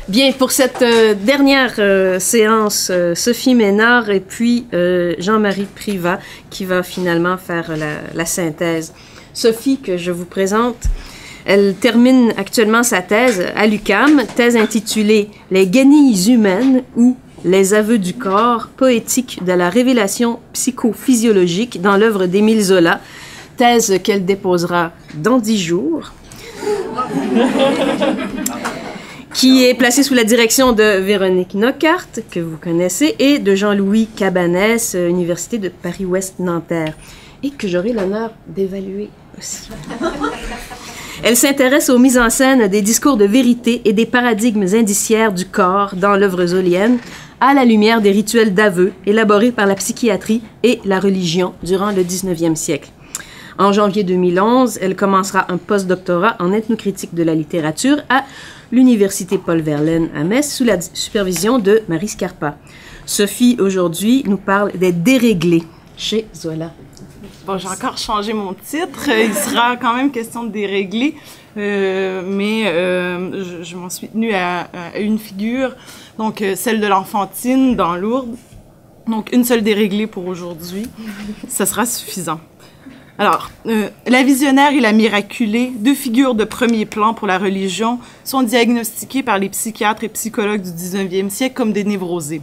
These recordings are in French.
Bien, pour cette dernière séance, Sophie Ménard et puis Jean-Marie Privat qui va finalement faire la synthèse. Sophie, que je vous présente, elle termine actuellement sa thèse à l'UQAM, thèse intitulée « Les guenilles humaines » ou « Les aveux du corps, poétique de la révélation psychophysiologique dans l'œuvre d'Émile Zola », thèse qu'elle déposera dans 10 jours. Qui est placé sous la direction de Véronique Nocart, que vous connaissez, et de Jean-Louis Cabanès, Université de Paris-Ouest Nanterre, et que j'aurai l'honneur d'évaluer aussi. Elle s'intéresse aux mises en scène des discours de vérité et des paradigmes indiciaires du corps dans l'œuvre zolienne, à la lumière des rituels d'aveu élaborés par la psychiatrie et la religion durant le 19e siècle. En janvier 2011, elle commencera un post-doctorat en ethnocritique de la littérature à l'Université Paul Verlaine à Metz, sous la supervision de Marie Scarpa. Sophie, aujourd'hui, nous parle des déréglés chez Zola. Bon, j'ai encore changé mon titre. Il sera quand même question de déréglés, mais je m'en suis tenue à une figure, donc celle de l'enfantine dans Lourdes. Donc, une seule déréglée pour aujourd'hui. Ça sera suffisant. Alors, la visionnaire et la miraculée, deux figures de premier plan pour la religion, sont diagnostiquées par les psychiatres et psychologues du 19e siècle comme des névrosées.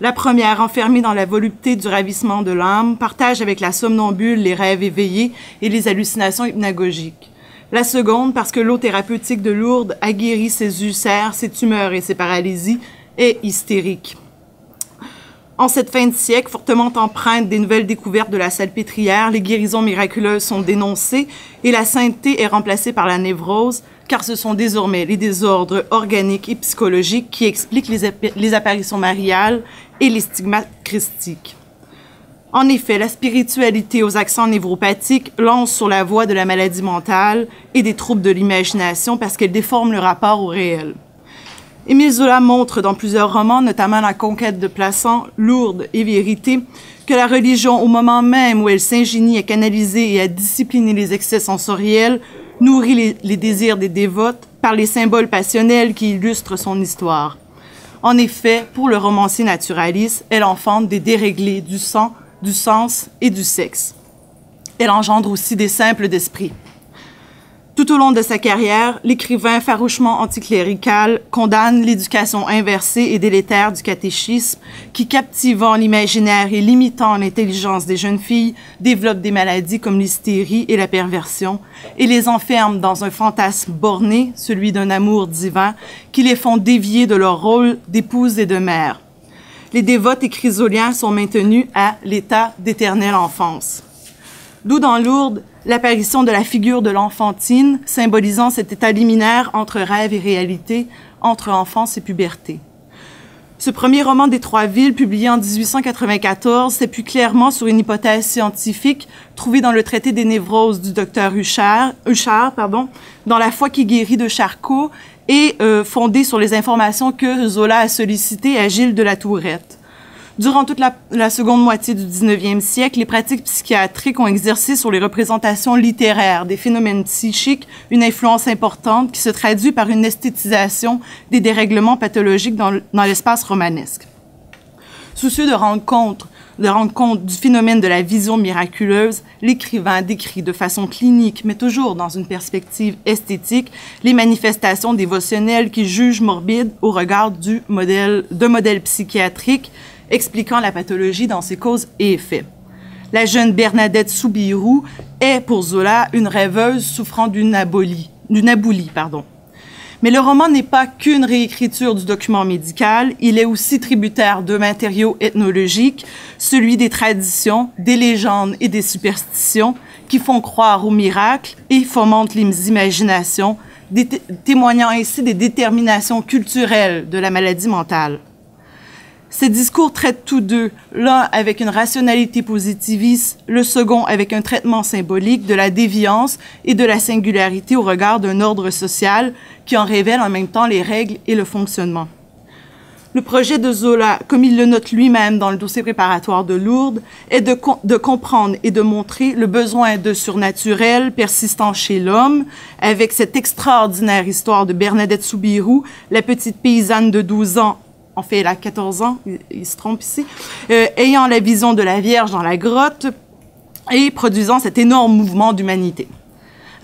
La première, enfermée dans la volupté du ravissement de l'âme, partage avec la somnambule les rêves éveillés et les hallucinations hypnagogiques. La seconde, parce que l'eau thérapeutique de Lourdes a guéri ses ulcères, ses tumeurs et ses paralysies, est hystérique. En cette fin de siècle, fortement empreinte des nouvelles découvertes de la salpêtrière, les guérisons miraculeuses sont dénoncées et la sainteté est remplacée par la névrose, car ce sont désormais les désordres organiques et psychologiques qui expliquent les apparitions mariales et les stigmates christiques. En effet, la spiritualité aux accents névropathiques lance sur la voie de la maladie mentale et des troubles de l'imagination parce qu'elle déforme le rapport au réel. Émile Zola montre dans plusieurs romans, notamment La conquête de Plassans, Lourdes et Vérité, que la religion, au moment même où elle s'ingénie à canaliser et à discipliner les excès sensoriels, nourrit les désirs des dévotes par les symboles passionnels qui illustrent son histoire. En effet, pour le romancier naturaliste, elle enfante des déréglés du sang, du sens et du sexe. Elle engendre aussi des simples d'esprit. Tout au long de sa carrière, l'écrivain farouchement anticlérical condamne l'éducation inversée et délétère du catéchisme qui, captivant l'imaginaire et limitant l'intelligence des jeunes filles, développe des maladies comme l'hystérie et la perversion et les enferme dans un fantasme borné, celui d'un amour divin, qui les font dévier de leur rôle d'épouse et de mère. Les dévotes et chrysoliens sont maintenus à l'état d'éternelle enfance. D'où dans Lourdes, l'apparition de la figure de l'enfantine, symbolisant cet état liminaire entre rêve et réalité, entre enfance et puberté. Ce premier roman des Trois Villes, publié en 1894, s'appuie clairement sur une hypothèse scientifique trouvée dans le traité des névroses du docteur Huchard, dans La foi qui guérit de Charcot, et fondée sur les informations que Zola a sollicitées à Gilles de la Tourette. Durant toute la seconde moitié du 19e siècle, les pratiques psychiatriques ont exercé sur les représentations littéraires des phénomènes psychiques une influence importante qui se traduit par une esthétisation des dérèglements pathologiques dans l'espace romanesque. Soucieux de rendre compte du phénomène de la vision miraculeuse, l'écrivain décrit de façon clinique, mais toujours dans une perspective esthétique, les manifestations dévotionnelles qu'il juge morbides au regard d'un modèle psychiatrique expliquant la pathologie dans ses causes et effets. La jeune Bernadette Soubirous est, pour Zola, une rêveuse souffrant d'une aboulie. Mais le roman n'est pas qu'une réécriture du document médical, il est aussi tributaire de matériaux ethnologiques, celui des traditions, des légendes et des superstitions qui font croire aux miracles et fomentent les imaginations, témoignant ainsi des déterminations culturelles de la maladie mentale. Ces discours traitent tous deux, l'un avec une rationalité positiviste, le second avec un traitement symbolique de la déviance et de la singularité au regard d'un ordre social qui en révèle en même temps les règles et le fonctionnement. Le projet de Zola, comme il le note lui-même dans le dossier préparatoire de Lourdes, est de comprendre et de montrer le besoin de surnaturel persistant chez l'homme, avec cette extraordinaire histoire de Bernadette Soubirous, la petite paysanne de 12 ans, en fait elle a 14 ans, il se trompe ici, ayant la vision de la Vierge dans la grotte et produisant cet énorme mouvement d'humanité.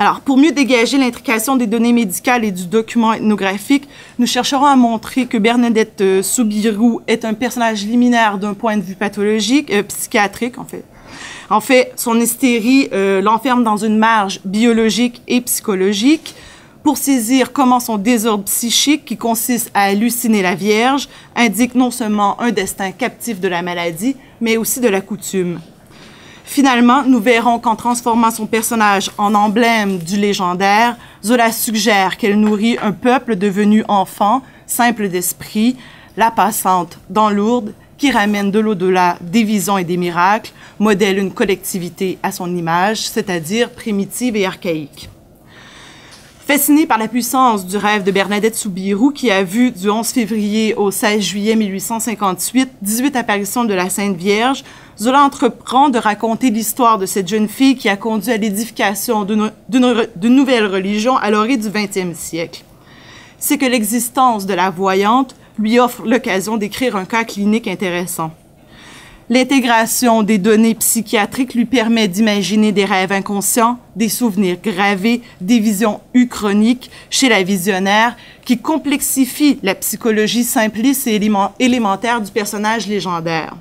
Alors, pour mieux dégager l'intrication des données médicales et du document ethnographique, nous chercherons à montrer que Bernadette Soubirous est un personnage liminaire d'un point de vue pathologique, psychiatrique en fait. En fait, son hystérie l'enferme dans une marge biologique et psychologique pour saisir comment son désordre psychique, qui consiste à halluciner la Vierge, indique non seulement un destin captif de la maladie, mais aussi de la coutume. Finalement, nous verrons qu'en transformant son personnage en emblème du légendaire, Zola suggère qu'elle nourrit un peuple devenu enfant, simple d'esprit, la passante dans Lourdes, qui ramène de l'au-delà des visions et des miracles, modèle une collectivité à son image, c'est-à-dire primitive et archaïque. Fasciné par la puissance du rêve de Bernadette Soubirous, qui a vu du 11 février au 16 juillet 1858 18 apparitions de la Sainte Vierge, Zola entreprend de raconter l'histoire de cette jeune fille qui a conduit à l'édification d'une nouvelle religion à l'orée du 20e siècle. C'est que l'existence de la voyante lui offre l'occasion d'écrire un cas clinique intéressant. L'intégration des données psychiatriques lui permet d'imaginer des rêves inconscients, des souvenirs gravés, des visions uchroniques chez la visionnaire qui complexifient la psychologie simpliste et élémentaire du personnage légendaire.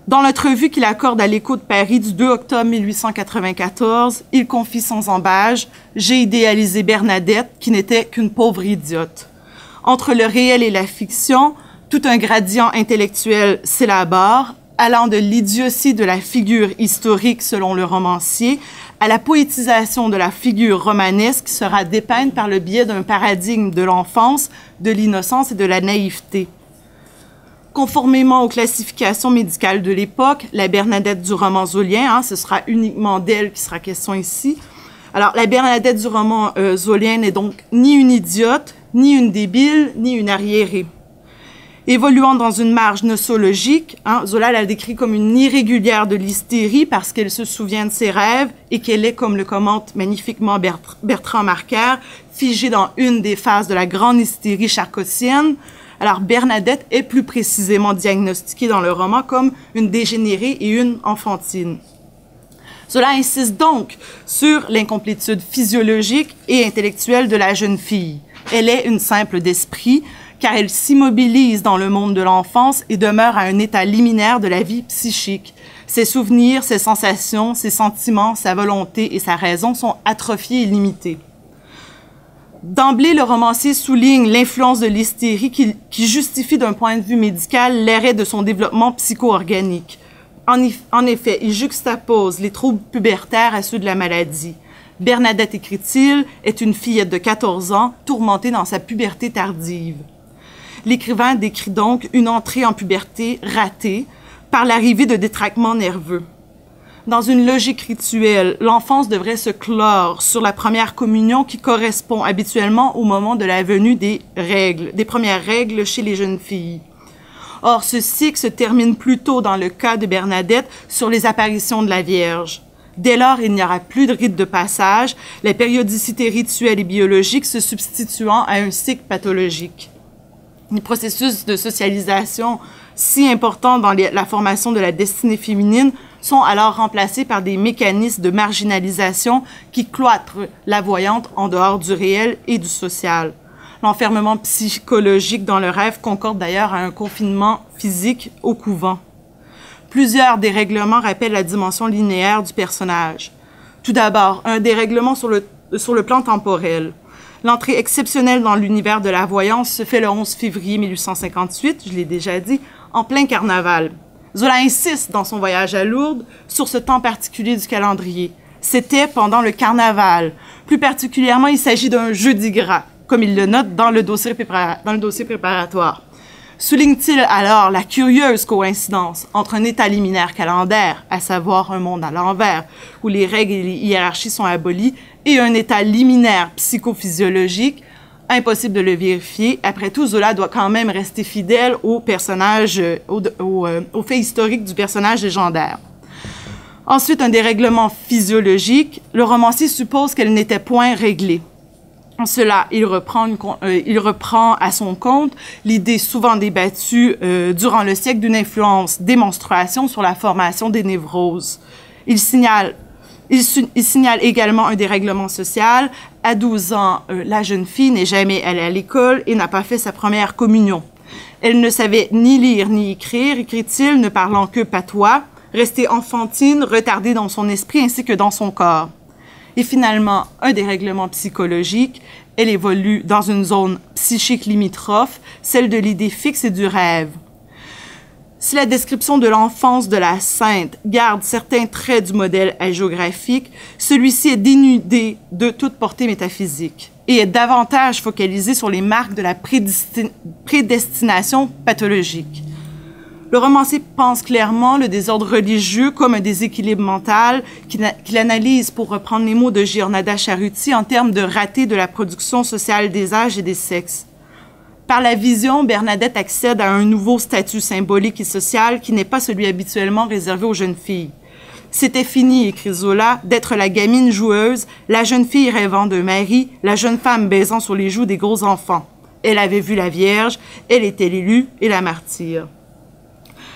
Dans l'entrevue qu'il accorde à l'Écho de Paris du 2 octobre 1894, il confie sans embâge « J'ai idéalisé Bernadette, qui n'était qu'une pauvre idiote. » Entre le réel et la fiction, tout un gradient intellectuel s'élabore, allant de l'idiotie de la figure historique selon le romancier à la poétisation de la figure romanesque qui sera dépeinte par le biais d'un paradigme de l'enfance, de l'innocence et de la naïveté. Conformément aux classifications médicales de l'époque, la Bernadette du roman zolien, ce sera uniquement d'elle qui sera question ici. Alors, la Bernadette du roman zolien n'est donc ni une idiote, ni une débile, ni une arriérée. Évoluant dans une marge nosologique, Zola la décrit comme une irrégulière de l'hystérie parce qu'elle se souvient de ses rêves et qu'elle est, comme le commente magnifiquement Bertrand Marquer, figée dans une des phases de la grande hystérie charcotienne. Alors, Bernadette est plus précisément diagnostiquée dans le roman comme une dégénérée et une enfantine. Zola insiste donc sur l'incomplétude physiologique et intellectuelle de la jeune fille. Elle est une simple d'esprit, car elle s'immobilise dans le monde de l'enfance et demeure à un état liminaire de la vie psychique. Ses souvenirs, ses sensations, ses sentiments, sa volonté et sa raison sont atrophiés et limités. D'emblée, le romancier souligne l'influence de l'hystérie qui justifie d'un point de vue médical l'arrêt de son développement psycho-organique. En effet, il juxtapose les troubles pubertaires à ceux de la maladie. Bernadette, écrit-il, est une fillette de 14 ans, tourmentée dans sa puberté tardive. L'écrivain décrit donc une entrée en puberté ratée par l'arrivée de détraquements nerveux. Dans une logique rituelle, l'enfance devrait se clore sur la première communion qui correspond habituellement au moment de la venue des premières règles chez les jeunes filles. Or, ce cycle se termine plutôt dans le cas de Bernadette sur les apparitions de la Vierge. Dès lors, il n'y aura plus de rite de passage, la périodicité rituelle et biologique se substituant à un cycle pathologique. Les processus de socialisation si importants dans la formation de la destinée féminine sont alors remplacés par des mécanismes de marginalisation qui cloîtrent la voyante en dehors du réel et du social. L'enfermement psychologique dans le rêve concorde d'ailleurs à un confinement physique au couvent. Plusieurs dérèglements rappellent la dimension linéaire du personnage. Tout d'abord, un dérèglement sur le plan temporel. L'entrée exceptionnelle dans l'univers de la voyance se fait le 11 février 1858, je l'ai déjà dit, en plein carnaval. Zola insiste dans son voyage à Lourdes sur ce temps particulier du calendrier. C'était pendant le carnaval. Plus particulièrement, il s'agit d'un jeudi gras, comme il le note dans le dossier préparatoire. Souligne-t-il alors la curieuse coïncidence entre un état liminaire calendaire, à savoir un monde à l'envers, où les règles et les hiérarchies sont abolies, et un état liminaire psychophysiologique, Impossible de le vérifier. Après tout, Zola doit quand même rester fidèle au personnage, au fait historique du personnage légendaire. Ensuite, un dérèglement physiologique. Le romancier suppose qu'elle n'était point réglée. En cela, il reprend à son compte l'idée souvent débattue durant le siècle d'une influence des menstruations sur la formation des névroses. Il signale également un dérèglement social. À 12 ans, la jeune fille n'est jamais allée à l'école et n'a pas fait sa première communion. Elle ne savait ni lire ni écrire, écrit-il, ne parlant que patois, restée enfantine, retardée dans son esprit ainsi que dans son corps. Et finalement, un dérèglement psychologique. Elle évolue dans une zone psychique limitrophe, celle de l'idée fixe et du rêve. Si la description de l'enfance de la sainte garde certains traits du modèle hagiographique, celui-ci est dénudé de toute portée métaphysique et est davantage focalisé sur les marques de la prédestination pathologique. Le romancier pense clairement le désordre religieux comme un déséquilibre mental qu'il analyse, pour reprendre les mots de Giornada Charuti, en termes de raté de la production sociale des âges et des sexes. Par la vision, Bernadette accède à un nouveau statut symbolique et social qui n'est pas celui habituellement réservé aux jeunes filles. C'était fini, écrit Zola, d'être la gamine joueuse, la jeune fille rêvant d'un mari, la jeune femme baisant sur les joues des gros enfants. Elle avait vu la Vierge, elle était l'élue et la martyre.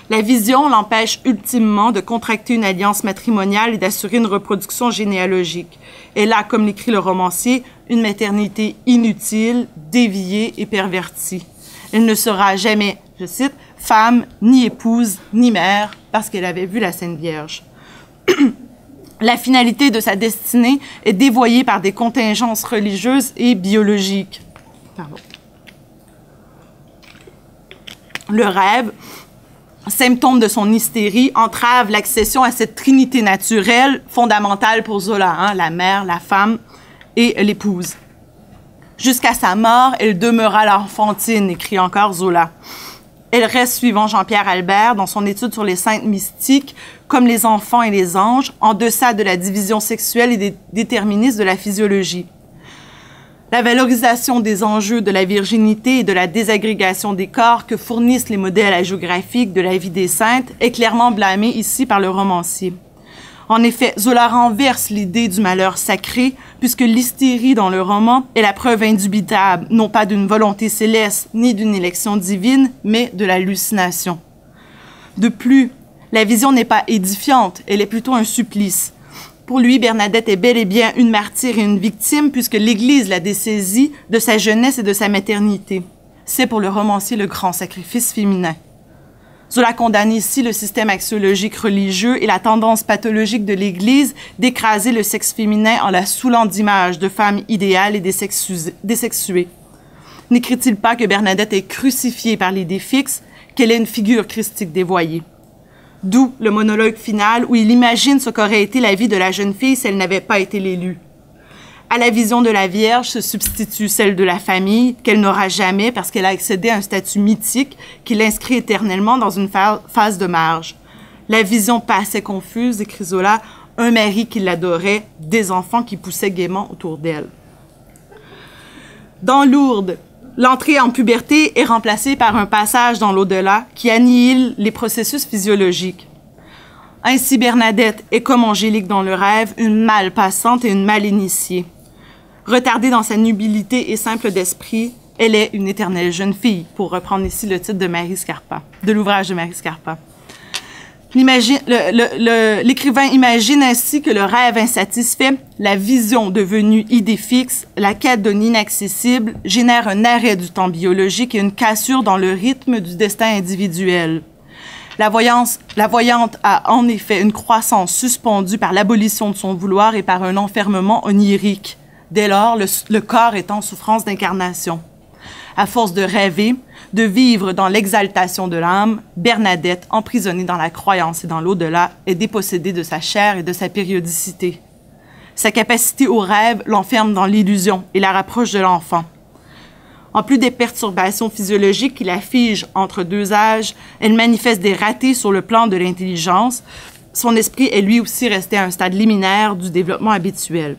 La vision l'empêche ultimement de contracter une alliance matrimoniale et d'assurer une reproduction généalogique. Elle a, comme l'écrit le romancier, une maternité inutile, déviée et pervertie. Elle ne sera jamais, je cite, femme, ni épouse, ni mère, parce qu'elle avait vu la Sainte Vierge. La finalité de sa destinée est dévoyée par des contingences religieuses et biologiques. Pardon. Le rêve, symptôme de son hystérie, entrave l'accession à cette trinité naturelle fondamentale pour Zola, la mère, la femme et l'épouse. Jusqu'à sa mort, elle demeura l'enfantine, écrit encore Zola. Elle reste, suivant Jean-Pierre Albert, dans son étude sur les saintes mystiques, comme les enfants et les anges, en deçà de la division sexuelle et des déterministes de la physiologie. La valorisation des enjeux de la virginité et de la désagrégation des corps que fournissent les modèles hagiographiques de la vie des saintes est clairement blâmée ici par le romancier. En effet, Zola renverse l'idée du malheur sacré, puisque l'hystérie dans le roman est la preuve indubitable, non pas d'une volonté céleste ni d'une élection divine, mais de l'hallucination. De plus, la vision n'est pas édifiante, elle est plutôt un supplice. Pour lui, Bernadette est bel et bien une martyre et une victime, puisque l'Église l'a dessaisie de sa jeunesse et de sa maternité. C'est pour le romancier le grand sacrifice féminin. Zola condamne ici le système axiologique religieux et la tendance pathologique de l'Église d'écraser le sexe féminin en la saoulant d'images de femmes idéales et désexuées. N'écrit-il pas que Bernadette est crucifiée par l'idée fixe, qu'elle est une figure christique dévoyée? D'où le monologue final où il imagine ce qu'aurait été la vie de la jeune fille si elle n'avait pas été l'élue. À la vision de la Vierge se substitue celle de la famille, qu'elle n'aura jamais parce qu'elle a accédé à un statut mythique qui l'inscrit éternellement dans une phase de marge. La vision passait confuse, écrit Zola, un mari qui l'adorait, des enfants qui poussaient gaiement autour d'elle. Dans Lourdes, l'entrée en puberté est remplacée par un passage dans l'au-delà qui annihile les processus physiologiques. Ainsi, Bernadette est comme Angélique dans le rêve, une mal passante et une mal initiée. Retardée dans sa nubilité et simple d'esprit, elle est une éternelle jeune fille, pour reprendre ici le titre de Marie Scarpa, de l'ouvrage de Marie Scarpa. L'écrivain imagine ainsi que le rêve insatisfait, la vision devenue idée fixe, la quête d'un inaccessible, génère un arrêt du temps biologique et une cassure dans le rythme du destin individuel. La voyante a en effet une croissance suspendue par l'abolition de son vouloir et par un enfermement onirique. Dès lors, le corps est en souffrance d'incarnation. À force de rêver, de vivre dans l'exaltation de l'âme, Bernadette, emprisonnée dans la croyance et dans l'au-delà, est dépossédée de sa chair et de sa périodicité. Sa capacité au rêve l'enferme dans l'illusion et la rapproche de l'enfant. En plus des perturbations physiologiques qui la figent entre deux âges, elle manifeste des ratés sur le plan de l'intelligence. Son esprit est lui aussi resté à un stade liminaire du développement habituel.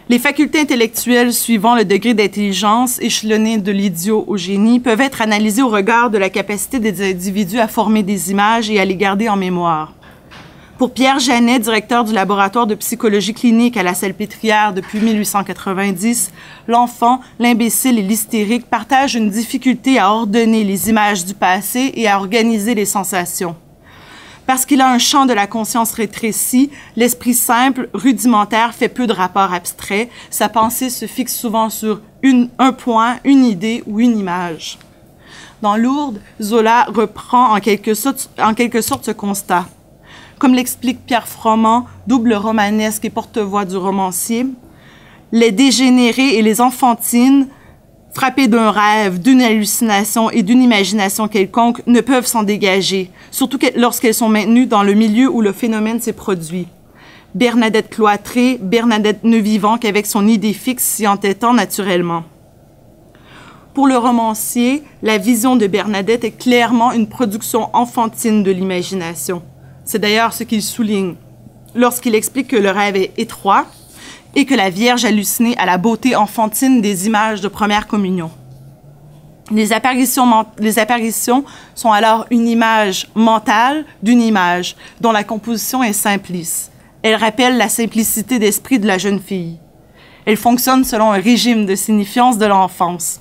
Les facultés intellectuelles suivant le degré d'intelligence échelonné de l'idiot au génie peuvent être analysées au regard de la capacité des individus à former des images et à les garder en mémoire. Pour Pierre Janet, directeur du laboratoire de psychologie clinique à la Salpêtrière depuis 1890, l'enfant, l'imbécile et l'hystérique partagent une difficulté à ordonner les images du passé et à organiser les sensations. Parce qu'il a un champ de la conscience rétréci, l'esprit simple, rudimentaire, fait peu de rapports abstraits. Sa pensée se fixe souvent sur un point, une idée ou une image. Dans Lourdes, Zola reprend en quelque sorte ce constat. Comme l'explique Pierre Froment, double romanesque et porte-voix du romancier, les dégénérés et les enfantines, frappés d'un rêve, d'une hallucination et d'une imagination quelconque, ne peuvent s'en dégager, surtout lorsqu'elles sont maintenues dans le milieu où le phénomène s'est produit. Bernadette cloîtrée, Bernadette ne vivant qu'avec son idée fixe s'y entêtant naturellement. Pour le romancier, la vision de Bernadette est clairement une production enfantine de l'imagination. C'est d'ailleurs ce qu'il souligne lorsqu'il explique que le rêve est étroit et que la Vierge hallucinée a la beauté enfantine des images de première communion. Les apparitions sont alors une image mentale d'une image dont la composition est simpliste. Elle rappelle la simplicité d'esprit de la jeune fille. Elle fonctionne selon un régime de signifiance de l'enfance.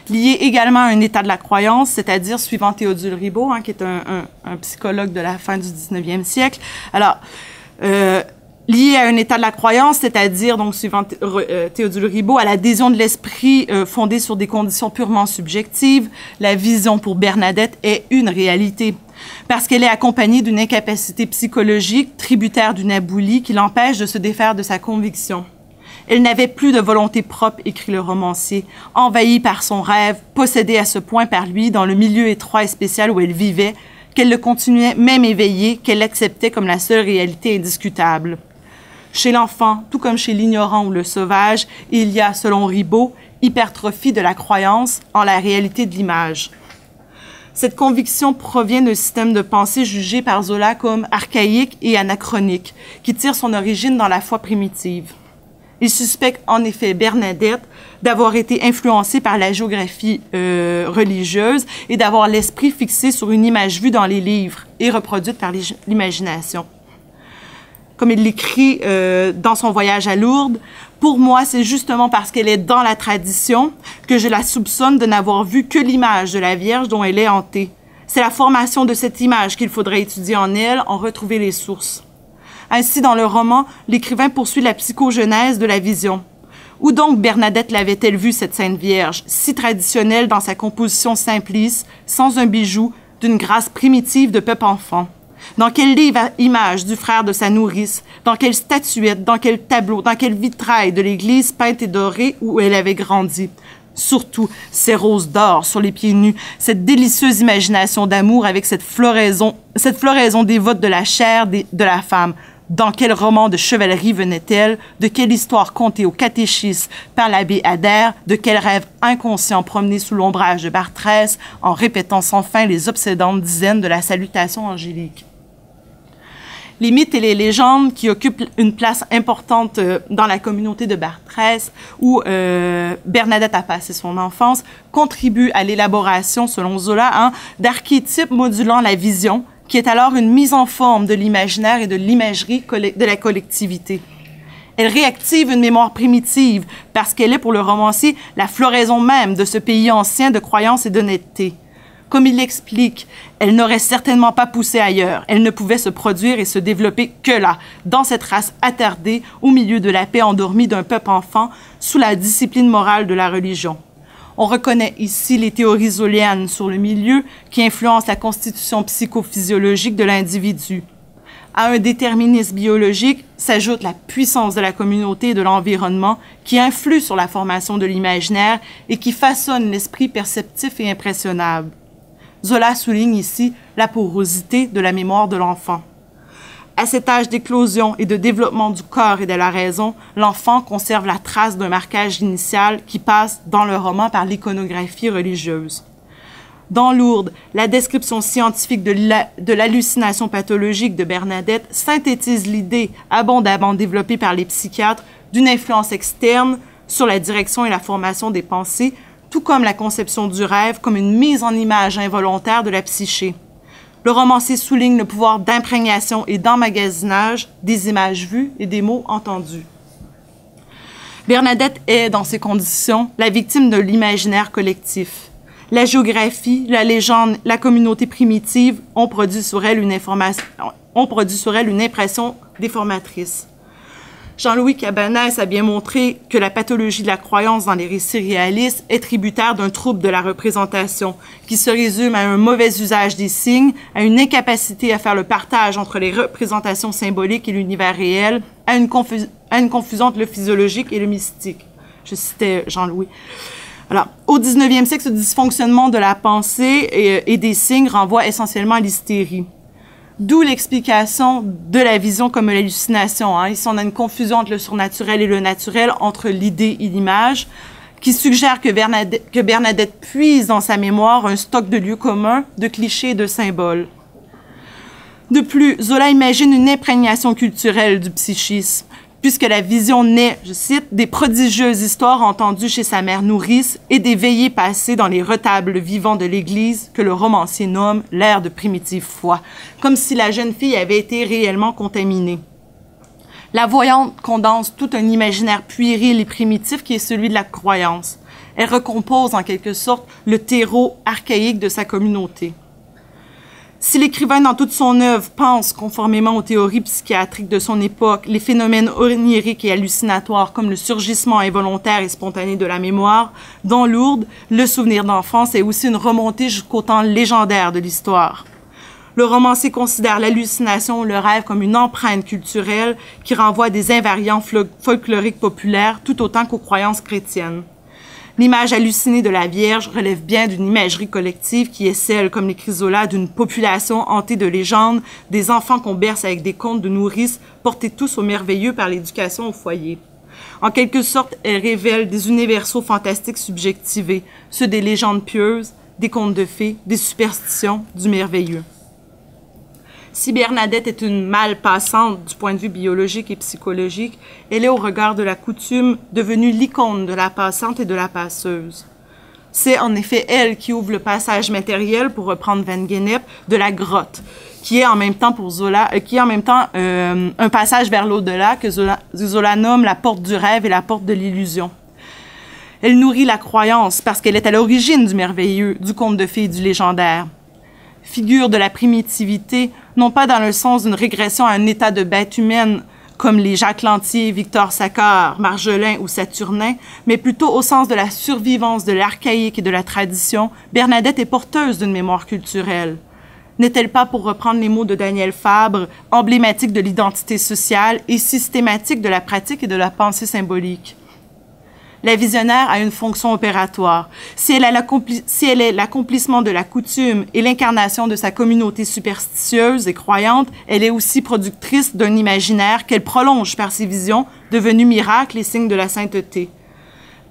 Lié également à un état de la croyance, c'est-à-dire suivant Théodule Ribaud, qui est un psychologue de la fin du 19e siècle. Alors, lié à un état de la croyance, c'est-à-dire, donc, suivant Théodule Ribaud, à l'adhésion de l'esprit fondée sur des conditions purement subjectives, la vision pour Bernadette est une réalité, parce qu'elle est accompagnée d'une incapacité psychologique tributaire d'une aboulie qui l'empêche de se défaire de sa conviction. Elle n'avait plus de volonté propre, écrit le romancier, envahie par son rêve, possédée à ce point par lui dans le milieu étroit et spécial où elle vivait, qu'elle le continuait même éveillé, qu'elle l'acceptait comme la seule réalité indiscutable. Chez l'enfant, tout comme chez l'ignorant ou le sauvage, il y a, selon Ribaud, hypertrophie de la croyance en la réalité de l'image. Cette conviction provient d'un système de pensée jugé par Zola comme archaïque et anachronique, qui tire son origine dans la foi primitive. Il suspecte en effet Bernadette d'avoir été influencée par la géographie religieuse et d'avoir l'esprit fixé sur une image vue dans les livres et reproduite par l'imagination. Comme il l'écrit dans son voyage à Lourdes, « Pour moi, c'est justement parce qu'elle est dans la tradition que je la soupçonne de n'avoir vu que l'image de la Vierge dont elle est hantée. C'est la formation de cette image qu'il faudrait étudier en elle, en retrouver les sources. » Ainsi, dans le roman, l'écrivain poursuit la psychogenèse de la vision. Où donc Bernadette l'avait-elle vue, cette Sainte Vierge, si traditionnelle dans sa composition simpliste, sans un bijou, d'une grâce primitive de peuple enfant? Dans quel livre image du frère de sa nourrice? Dans quelle statuette? Dans quel tableau? Dans quel vitrail de l'église peinte et dorée où elle avait grandi? Surtout, ces roses d'or sur les pieds nus, cette délicieuse imagination d'amour avec cette floraison dévote de la chair de la femme. Dans quel roman de chevalerie venait-elle? De quelle histoire contée au catéchisme par l'abbé Adair? De quel rêve inconscient promené sous l'ombrage de Bartrès en répétant sans fin les obsédantes dizaines de la salutation angélique? Les mythes et les légendes qui occupent une place importante dans la communauté de Bartrès, où Bernadette a passé son enfance, contribuent à l'élaboration, selon Zola, d'archétypes modulant la vision, qui est alors une mise en forme de l'imaginaire et de l'imagerie de la collectivité. Elle réactive une mémoire primitive, parce qu'elle est, pour le romancier, la floraison même de ce pays ancien de croyance et d'honnêteté. Comme il l'explique, elle n'aurait certainement pas poussé ailleurs. Elle ne pouvait se produire et se développer que là, dans cette race attardée, au milieu de la paix endormie d'un peuple enfant, sous la discipline morale de la religion. On reconnaît ici les théories zolianes sur le milieu qui influencent la constitution psychophysiologique de l'individu. À un déterminisme biologique s'ajoute la puissance de la communauté et de l'environnement qui influe sur la formation de l'imaginaire et qui façonne l'esprit perceptif et impressionnable. Zola souligne ici la porosité de la mémoire de l'enfant. À cet âge d'éclosion et de développement du corps et de la raison, l'enfant conserve la trace d'un marquage initial qui passe dans le roman par l'iconographie religieuse. Dans Lourdes, la description scientifique de l'hallucination pathologique de Bernadette synthétise l'idée abondamment développée par les psychiatres d'une influence externe sur la direction et la formation des pensées, tout comme la conception du rêve comme une mise en image involontaire de la psyché. Le romancier souligne le pouvoir d'imprégnation et d'emmagasinage des images vues et des mots entendus. Bernadette est, dans ces conditions, la victime de l'imaginaire collectif. La géographie, la légende, la communauté primitive ont produit sur elle une impression déformatrice. Jean-Louis Cabanès a bien montré que la pathologie de la croyance dans les récits réalistes est tributaire d'un trouble de la représentation, qui se résume à un mauvais usage des signes, à une incapacité à faire le partage entre les représentations symboliques et l'univers réel, à une confusion entre le physiologique et le mystique. Je citais Jean-Louis. Alors, au 19e siècle, ce dysfonctionnement de la pensée et des signes renvoie essentiellement à l'hystérie. D'où l'explication de la vision comme l'hallucination. Ici, on a une confusion entre le surnaturel et le naturel, entre l'idée et l'image, qui suggère que Bernadette puise dans sa mémoire un stock de lieux communs, de clichés et de symboles. De plus, Zola imagine une imprégnation culturelle du psychisme, puisque la vision naît, je cite, des prodigieuses histoires entendues chez sa mère nourrice et des veillées passées dans les retables vivants de l'Église que le romancier nomme l'ère de primitive foi, comme si la jeune fille avait été réellement contaminée. La voyante condense tout un imaginaire puéril et primitif qui est celui de la croyance. Elle recompose en quelque sorte le terreau archaïque de sa communauté. Si l'écrivain, dans toute son œuvre, pense, conformément aux théories psychiatriques de son époque, les phénomènes oniriques et hallucinatoires comme le surgissement involontaire et spontané de la mémoire, dans Lourdes, le souvenir d'enfance est aussi une remontée jusqu'au temps légendaire de l'histoire. Le romancier considère l'hallucination ou le rêve comme une empreinte culturelle qui renvoie à des invariants folkloriques populaires tout autant qu'aux croyances chrétiennes. L'image hallucinée de la Vierge relève bien d'une imagerie collective qui est celle, comme l'écrit Zola, d'une population hantée de légendes, des enfants qu'on berce avec des contes de nourrices, portés tous au merveilleux par l'éducation au foyer. En quelque sorte, elle révèle des universaux fantastiques subjectivés, ceux des légendes pieuses, des contes de fées, des superstitions, du merveilleux. Si Bernadette est une mâle passante du point de vue biologique et psychologique, elle est au regard de la coutume devenue l'icône de la passante et de la passeuse. C'est en effet elle qui ouvre le passage matériel, pour reprendre Van Gennep, de la grotte, qui est en même temps pour Zola, un passage vers l'au-delà que Zola nomme la porte du rêve et la porte de l'illusion. Elle nourrit la croyance parce qu'elle est à l'origine du merveilleux, du conte de fées et du légendaire. Figure de la primitivité, non pas dans le sens d'une régression à un état de bête humaine comme les Jacques Lantier, Victor Saccard, Marjolin ou Saturnin, mais plutôt au sens de la survivance de l'archaïque et de la tradition, Bernadette est porteuse d'une mémoire culturelle. N'est-elle pas, pour reprendre les mots de Daniel Fabre, emblématique de l'identité sociale et systématique de la pratique et de la pensée symbolique? La visionnaire a une fonction opératoire. Si elle est l'accomplissement de la coutume et l'incarnation de sa communauté superstitieuse et croyante, elle est aussi productrice d'un imaginaire qu'elle prolonge par ses visions, devenues miracles et signes de la sainteté.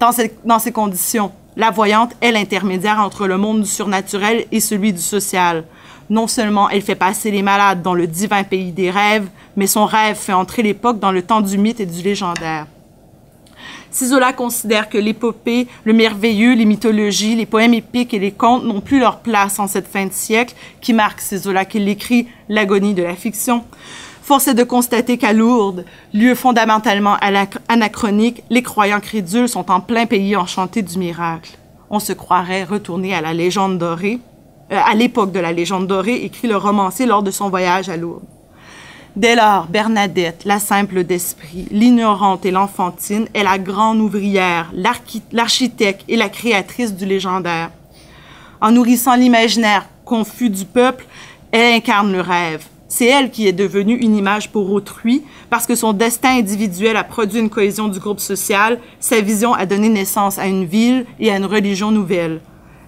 Dans ces conditions, la voyante est l'intermédiaire entre le monde du surnaturel et celui du social. Non seulement elle fait passer les malades dans le divin pays des rêves, mais son rêve fait entrer l'époque dans le temps du mythe et du légendaire. Si Zola considère que l'épopée, le merveilleux, les mythologies, les poèmes épiques et les contes n'ont plus leur place en cette fin de siècle, qui marque, c'est Zola qui l'écrit, l'agonie de la fiction, force est de constater qu'à Lourdes, lieu fondamentalement anachronique, les croyants crédules sont en plein pays enchanté du miracle. On se croirait retourné à la légende dorée, à l'époque de la légende dorée, écrit le romancier lors de son voyage à Lourdes. Dès lors, Bernadette, la simple d'esprit, l'ignorante et l'enfantine, est la grande ouvrière, l'architecte et la créatrice du légendaire. En nourrissant l'imaginaire confus du peuple, elle incarne le rêve. C'est elle qui est devenue une image pour autrui, parce que son destin individuel a produit une cohésion du groupe social, sa vision a donné naissance à une ville et à une religion nouvelle.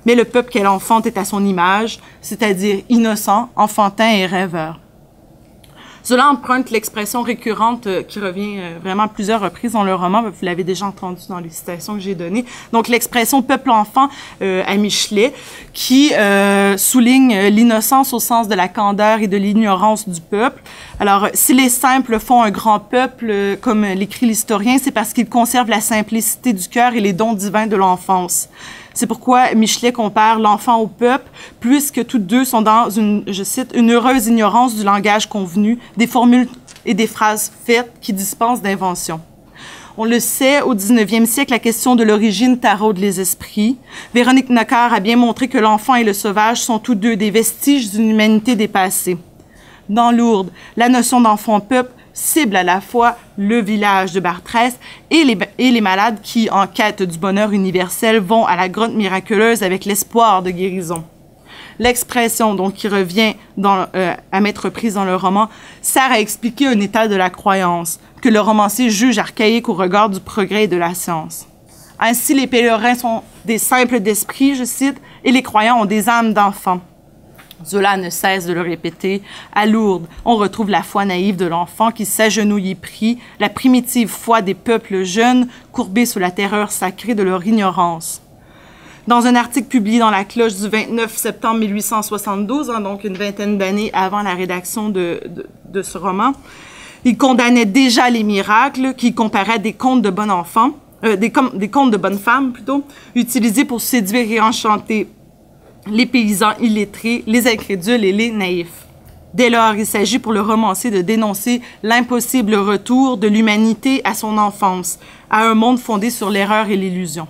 Mais le peuple qu'elle enfante est à son image, c'est-à-dire innocent, enfantin et rêveur. Zola emprunte l'expression récurrente qui revient vraiment à plusieurs reprises dans le roman. Vous l'avez déjà entendu dans les citations que j'ai données. Donc, l'expression « peuple-enfant » à Michelet, qui souligne l'innocence au sens de la candeur et de l'ignorance du peuple. Alors, si les simples font un grand peuple, comme l'écrit l'historien, c'est parce qu'ils conservent la simplicité du cœur et les dons divins de l'enfance. C'est pourquoi Michelet compare l'enfant au peuple, puisque toutes deux sont dans une, je cite, une heureuse ignorance du langage convenu, des formules et des phrases faites qui dispensent d'invention. On le sait, au 19e siècle, la question de l'origine taraude les esprits. Véronique Nocquart a bien montré que l'enfant et le sauvage sont tous deux des vestiges d'une humanité dépassée. Dans Lourdes, la notion d'enfant-peuple cible à la fois le village de Bartrès et les malades qui, en quête du bonheur universel, vont à la grotte miraculeuse avec l'espoir de guérison. L'expression, donc, qui revient à m'être prise dans le roman, sert à expliquer un état de la croyance que le romancier juge archaïque au regard du progrès et de la science. Ainsi, les pèlerins sont des simples d'esprit, je cite, et les croyants ont des âmes d'enfants. Zola ne cesse de le répéter. À Lourdes, on retrouve la foi naïve de l'enfant qui s'agenouille et prie, la primitive foi des peuples jeunes, courbés sous la terreur sacrée de leur ignorance. Dans un article publié dans la Cloche du 29 septembre 1872, donc une vingtaine d'années avant la rédaction de ce roman, il condamnait déjà les miracles, qu'il comparait à des contes de bon enfant, des contes de bonnes femmes plutôt, utilisés pour séduire et enchanter les paysans illettrés, les incrédules et les naïfs. Dès lors, il s'agit pour le romancier de dénoncer l'impossible retour de l'humanité à son enfance, à un monde fondé sur l'erreur et l'illusion.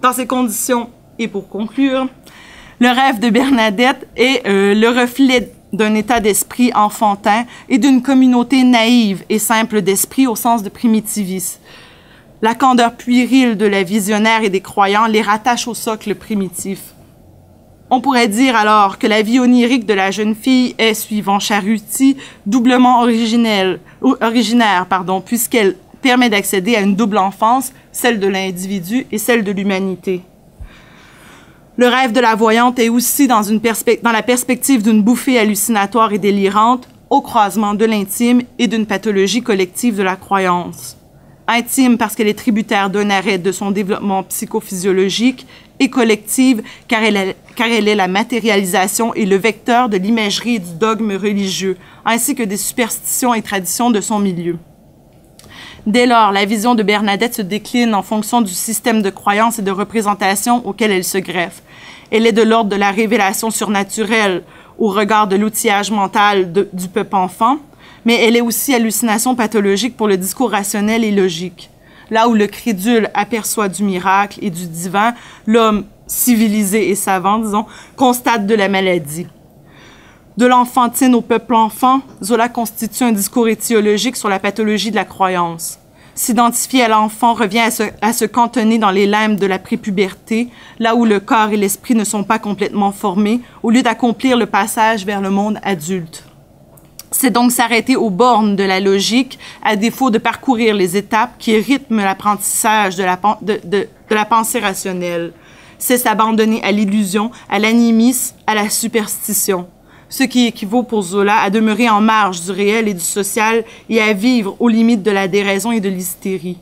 Dans ces conditions, et pour conclure, le rêve de Bernadette est le reflet d'un état d'esprit enfantin et d'une communauté naïve et simple d'esprit au sens de primitivisme. La candeur puérile de la visionnaire et des croyants les rattache au socle primitif. On pourrait dire alors que la vie onirique de la jeune fille est, suivant Charuty, doublement originaire, puisqu'elle permet d'accéder à une double enfance, celle de l'individu et celle de l'humanité. Le rêve de la voyante est aussi dans la perspective d'une bouffée hallucinatoire et délirante, au croisement de l'intime et d'une pathologie collective de la croyance. Intime parce qu'elle est tributaire d'un arrêt de son développement psychophysiologique, et collective car elle est la matérialisation et le vecteur de l'imagerie et du dogme religieux, ainsi que des superstitions et traditions de son milieu. Dès lors, la vision de Bernadette se décline en fonction du système de croyances et de représentation auquel elle se greffe. Elle est de l'ordre de la révélation surnaturelle au regard de l'outillage mental du peuple enfant, mais elle est aussi hallucination pathologique pour le discours rationnel et logique. Là où le crédule aperçoit du miracle et du divin, l'homme civilisé et savant, disons, constate de la maladie. De l'enfantine au peuple enfant, Zola constitue un discours étiologique sur la pathologie de la croyance. S'identifier à l'enfant revient à se cantonner dans les limbes de la prépuberté, là où le corps et l'esprit ne sont pas complètement formés, au lieu d'accomplir le passage vers le monde adulte. C'est donc s'arrêter aux bornes de la logique, à défaut de parcourir les étapes qui rythment l'apprentissage de la pensée rationnelle. C'est s'abandonner à l'illusion, à l'animisme, à la superstition. Ce qui équivaut pour Zola à demeurer en marge du réel et du social et à vivre aux limites de la déraison et de l'hystérie.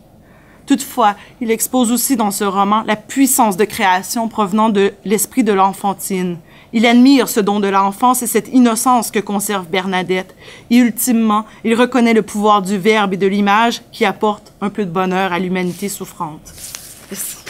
Toutefois, il expose aussi dans ce roman la puissance de création provenant de l'esprit de l'enfantine. Il admire ce don de l'enfance et cette innocence que conserve Bernadette. Et ultimement, il reconnaît le pouvoir du verbe et de l'image qui apporte un peu de bonheur à l'humanité souffrante. Merci.